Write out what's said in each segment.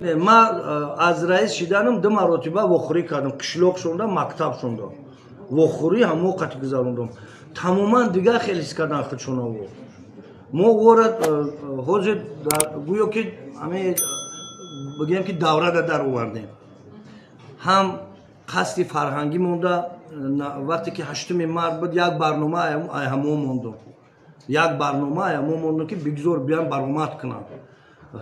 ما از رئیس شدنم دو مرتبه وخوری کردم، قشلاق شوندم، مکتب شوندم، وخوری همو قطع گذاروندم. تماما دیگه خیلی کردن خودشون رو. ما وارد حوزه گویا که همه بگیم که دوره در آوردیم. هم قصد فرهنگی مونده. وقتی که 8 مارس بود یک برنامه همو موندم. یک برنامه همو موندم که بگذار بیان برآمد کنن.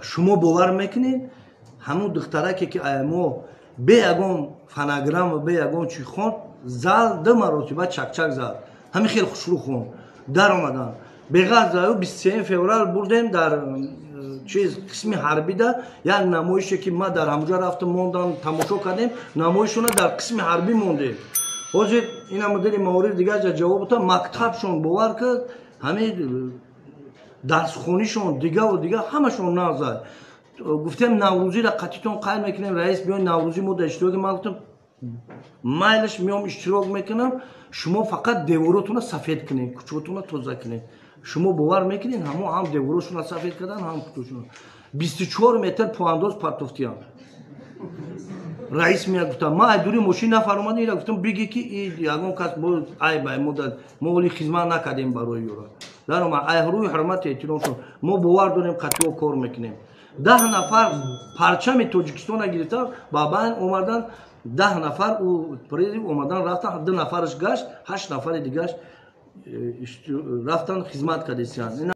شما باور میکنین همون دخترکی که ایمو به یگان فناگرام و به یگان چی خوند زال 2 مرتبه چکچک زد. همین خیلی خوشرو خوند در آمدن. بغض 23 فوریه بردیم در چیز قسم حربی ده یک نمایشی که ما در همونجا رفتم موندم تماشا کردیم. نمایشونه در قسم حربی موندیم. حاضر اینا مدل موارد دیگه جواب داد. مکتبشون باور کرد همین درس خونیشون دیگه و دیگه همشون نازد. گفتم نوروزی را قطعیتون قایم میکنیم رئیس بیاین نوروزی ما در اشتراک. من گفتم مایلش میام اشتراک میکنم، شما فقط دیواراتون رو سفید کنین، کوچه‌تون رو تازه کنین. شما باور میکنین هم دیواراشون رو سفید کردن هم کوچه‌شون. 24 متر پوانداز پرتوفتیان. رئیس میاد گفتم ما ایدوری ماشین نفرمانده اینا گفتم بگی که این یگان کس بود ای بای مدت ما ولی خدمت نکردیم برای یورا. در ما ای روی حرمت احترام شون ما باور داریم قطعا کار میکنیم. 10 نفر پرچم تاجیکستان گرفته بابا اومدن 10 نفر او پرید اومدن رفتن 2 نفرش گشت 8 نفر دیگه رفتن خدمت کردن.